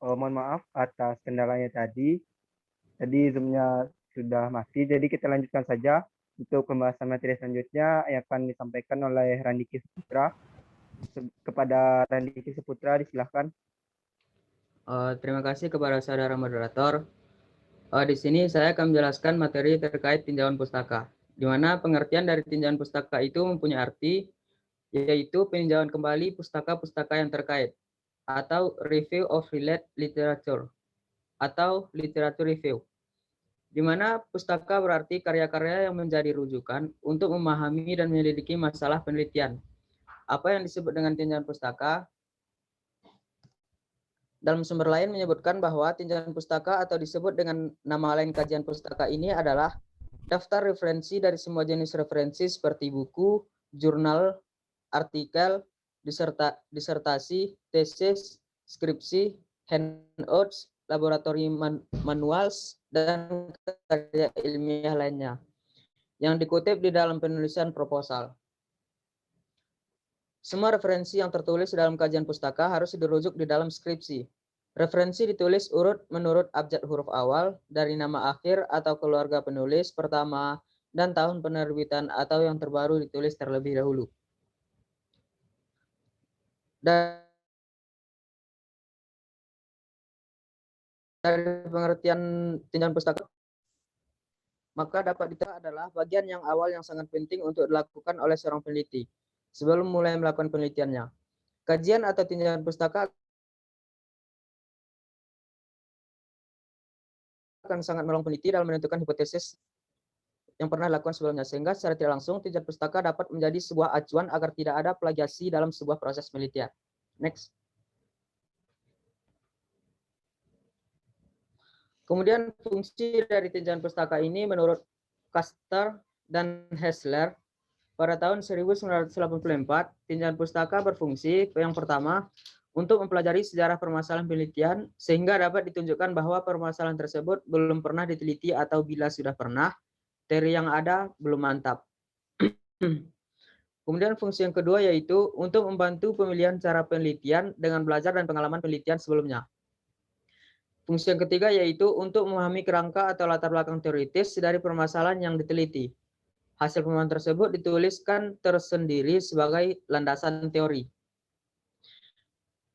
Mohon maaf atas kendalanya tadi. Tadi Zoom-nya sudah mati, jadi kita lanjutkan saja untuk pembahasan materi selanjutnya yang akan disampaikan oleh Randiki Saputra. Kepada Randiki Saputra, disilahkan. Terima kasih kepada saudara moderator. Di sini saya akan menjelaskan materi terkait tinjauan pustaka, di mana pengertian dari tinjauan pustaka itu mempunyai arti, yaitu peninjauan kembali pustaka-pustaka yang terkait, atau review of related literature, atau literature review, di mana pustaka berarti karya-karya yang menjadi rujukan untuk memahami dan menyelidiki masalah penelitian. Apa yang disebut dengan tinjauan pustaka? Dalam sumber lain menyebutkan bahwa tinjauan pustaka atau disebut dengan nama lain kajian pustaka ini adalah daftar referensi dari semua jenis referensi seperti buku, jurnal, artikel, disertasi, tesis, skripsi, handouts, laboratori manuals, dan karya ilmiah lainnya yang dikutip di dalam penulisan proposal. Semua referensi yang tertulis dalam kajian pustaka harus dirujuk di dalam skripsi. Referensi ditulis urut menurut abjad huruf awal dari nama akhir atau keluarga penulis pertama dan tahun penerbitan atau yang terbaru ditulis terlebih dahulu. Dari pengertian tinjauan pustaka, maka dapat diterima adalah bagian yang awal yang sangat penting untuk dilakukan oleh seorang peneliti sebelum mulai melakukan penelitiannya. Kajian atau tinjauan pustaka akan sangat menolong peneliti dalam menentukan hipotesis yang pernah dilakukan sebelumnya, sehingga secara tidak langsung tinjauan pustaka dapat menjadi sebuah acuan agar tidak ada plagiasi dalam sebuah proses penelitian. Next. Kemudian fungsi dari tinjauan pustaka ini menurut Custer dan Hessler pada tahun 1984, tinjauan pustaka berfungsi yang pertama untuk mempelajari sejarah permasalahan penelitian sehingga dapat ditunjukkan bahwa permasalahan tersebut belum pernah diteliti atau bila sudah pernah, teori yang ada belum mantap. Kemudian fungsi yang kedua yaitu untuk membantu pemilihan cara penelitian dengan belajar dan pengalaman penelitian sebelumnya. Fungsi yang ketiga yaitu untuk memahami kerangka atau latar belakang teoritis dari permasalahan yang diteliti. Hasil pemahaman tersebut dituliskan tersendiri sebagai landasan teori.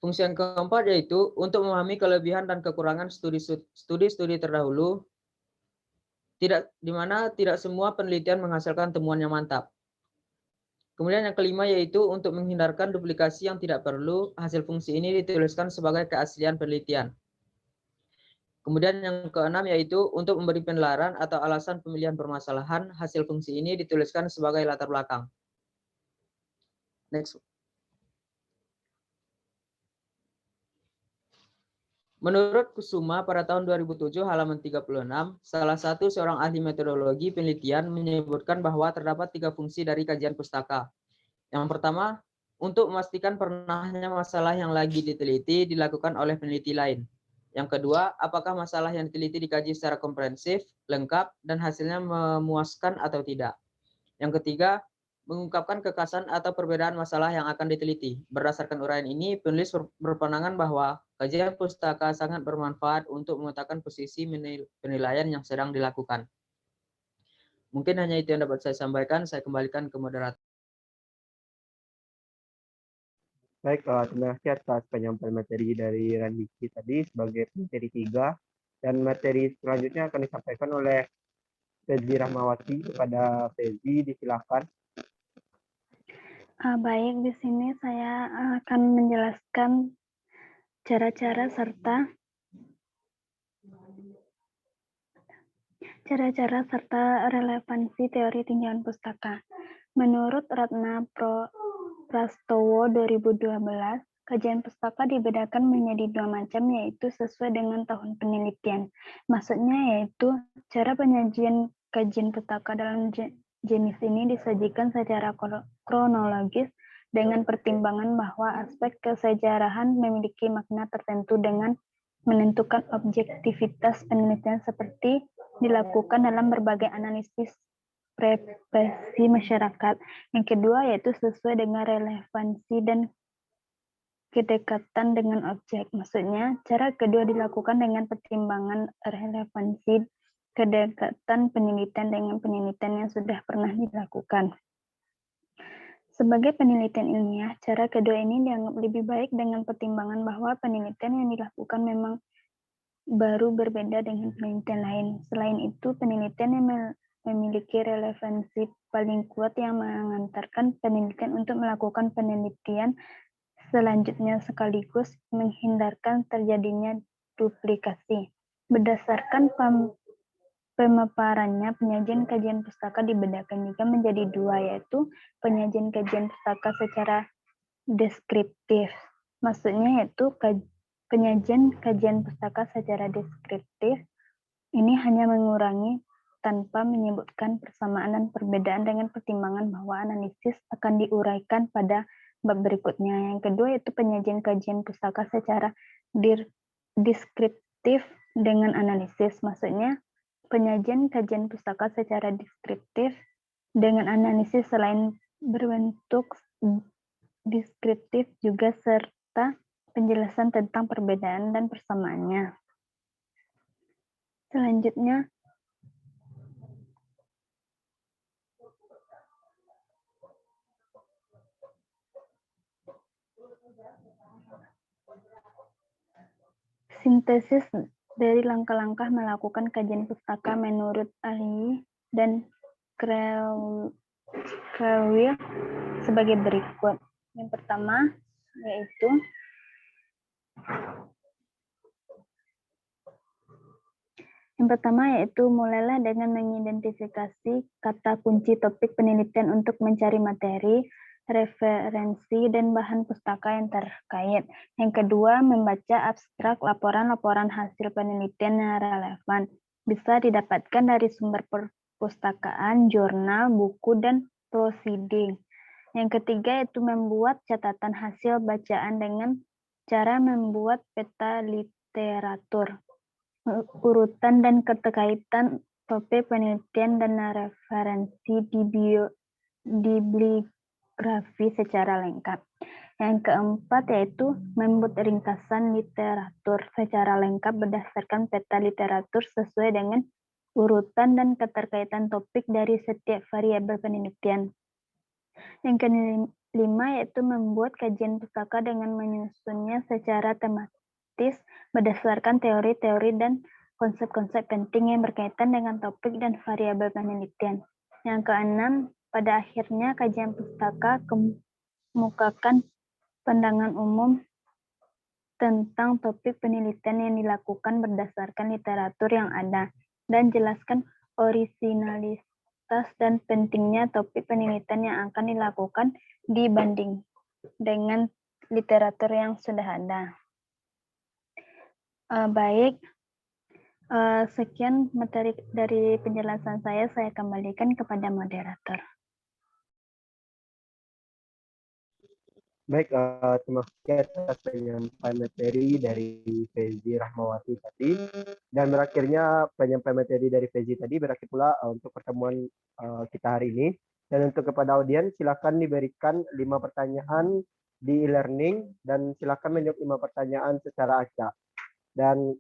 Fungsi yang keempat yaitu untuk memahami kelebihan dan kekurangan studi terdahulu, di mana tidak semua penelitian menghasilkan temuan yang mantap. Kemudian yang kelima yaitu untuk menghindarkan duplikasi yang tidak perlu, hasil fungsi ini dituliskan sebagai keaslian penelitian. Kemudian yang keenam yaitu untuk memberi penelaran atau alasan pemilihan permasalahan, hasil fungsi ini dituliskan sebagai latar belakang. Next. Menurut Kusuma pada tahun 2007 halaman 36, salah satu seorang ahli metodologi penelitian menyebutkan bahwa terdapat 3 fungsi dari kajian pustaka. Yang pertama, untuk memastikan pernahnya masalah yang lagi diteliti dilakukan oleh peneliti lain. Yang kedua, apakah masalah yang diteliti dikaji secara komprehensif, lengkap, dan hasilnya memuaskan atau tidak. Yang ketiga, mengungkapkan kekhasan atau perbedaan masalah yang akan diteliti. Berdasarkan uraian ini, penulis berpandangan bahwa kajian pustaka sangat bermanfaat untuk memetakan posisi penilaian yang sedang dilakukan. Mungkin hanya itu yang dapat saya sampaikan. Saya kembalikan ke moderator. Baik, terima kasih atas penyampaian materi dari Randiki tadi sebagai materi 3, dan materi selanjutnya akan disampaikan oleh Fezi Rahmawati. Kepada Fezi, disilakan. Baik, di sini saya akan menjelaskan cara-cara serta relevansi teori tinjauan pustaka. Menurut Ratna Prastowo 2012, kajian pustaka dibedakan menjadi 2 macam, yaitu sesuai dengan tahun penelitian. Maksudnya yaitu cara penyajian kajian pustaka dalam jenis ini disajikan secara kronologis dengan pertimbangan bahwa aspek kesejarahan memiliki makna tertentu dengan menentukan objektivitas penelitian seperti dilakukan dalam berbagai analisis preferensi masyarakat. Yang kedua yaitu sesuai dengan relevansi dan kedekatan dengan objek. Maksudnya, cara kedua dilakukan dengan pertimbangan relevansi kedekatan penelitian dengan penelitian yang sudah pernah dilakukan. Sebagai penelitian ilmiah, cara kedua ini dianggap lebih baik dengan pertimbangan bahwa penelitian yang dilakukan memang baru berbeda dengan penelitian lain. Selain itu, penelitian yang memiliki relevansi paling kuat yang mengantarkan penelitian untuk melakukan penelitian selanjutnya sekaligus menghindarkan terjadinya duplikasi. Berdasarkan pemaparannya, penyajian kajian pustaka dibedakan juga menjadi dua, yaitu penyajian kajian pustaka secara deskriptif. Maksudnya yaitu penyajian kajian pustaka secara deskriptif ini hanya mengurangi tanpa menyebutkan persamaan dan perbedaan dengan pertimbangan bahwa analisis akan diuraikan pada bab berikutnya. Yang kedua yaitu penyajian kajian pustaka secara deskriptif dengan analisis. Maksudnya penyajian kajian pustaka secara deskriptif dengan analisis selain berbentuk deskriptif juga serta penjelasan tentang perbedaan dan persamaannya. Selanjutnya, sintesis dari langkah-langkah melakukan kajian pustaka menurut Ali dan Crewell sebagai berikut. Yang pertama yaitu mulailah dengan mengidentifikasi kata kunci topik penelitian untuk mencari materi, referensi, dan bahan pustaka yang terkait. Yang kedua, membaca abstrak laporan-laporan hasil penelitian yang relevan. Bisa didapatkan dari sumber perpustakaan, jurnal, buku, dan proceeding. Yang ketiga, yaitu membuat catatan hasil bacaan dengan cara membuat peta literatur. Urutan dan keterkaitan topik penelitian dan referensi bibliografi secara lengkap. Yang keempat yaitu membuat ringkasan literatur secara lengkap berdasarkan peta literatur sesuai dengan urutan dan keterkaitan topik dari setiap variabel penelitian. Yang kelima yaitu membuat kajian pustaka dengan menyusunnya secara tematis berdasarkan teori-teori dan konsep-konsep penting yang berkaitan dengan topik dan variabel penelitian. Yang keenam, pada akhirnya kajian pustaka kemukakan pandangan umum tentang topik penelitian yang dilakukan berdasarkan literatur yang ada dan jelaskan orisinalitas dan pentingnya topik penelitian yang akan dilakukan dibanding dengan literatur yang sudah ada. Sekian materi dari penjelasan saya kembalikan kepada moderator. Baik, terima kasih atas penyampaian materi dari Fezi Rahmawati tadi. Dan berakhirnya penyampaian materi dari Fezi tadi berakhir pula untuk pertemuan kita hari ini. Dan untuk kepada audiens, silakan diberikan 5 pertanyaan di e-learning dan silakan menjawab 5 pertanyaan secara acak. Dan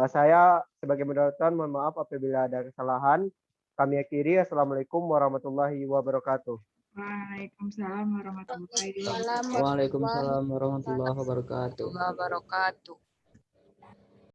saya sebagai moderator mohon maaf apabila ada kesalahan. Kami akhiri. Assalamualaikum warahmatullahi wabarakatuh. Waalaikumsalam warahmatullahi wabarakatuh. Waalaikumsalam warahmatullahi wabarakatuh.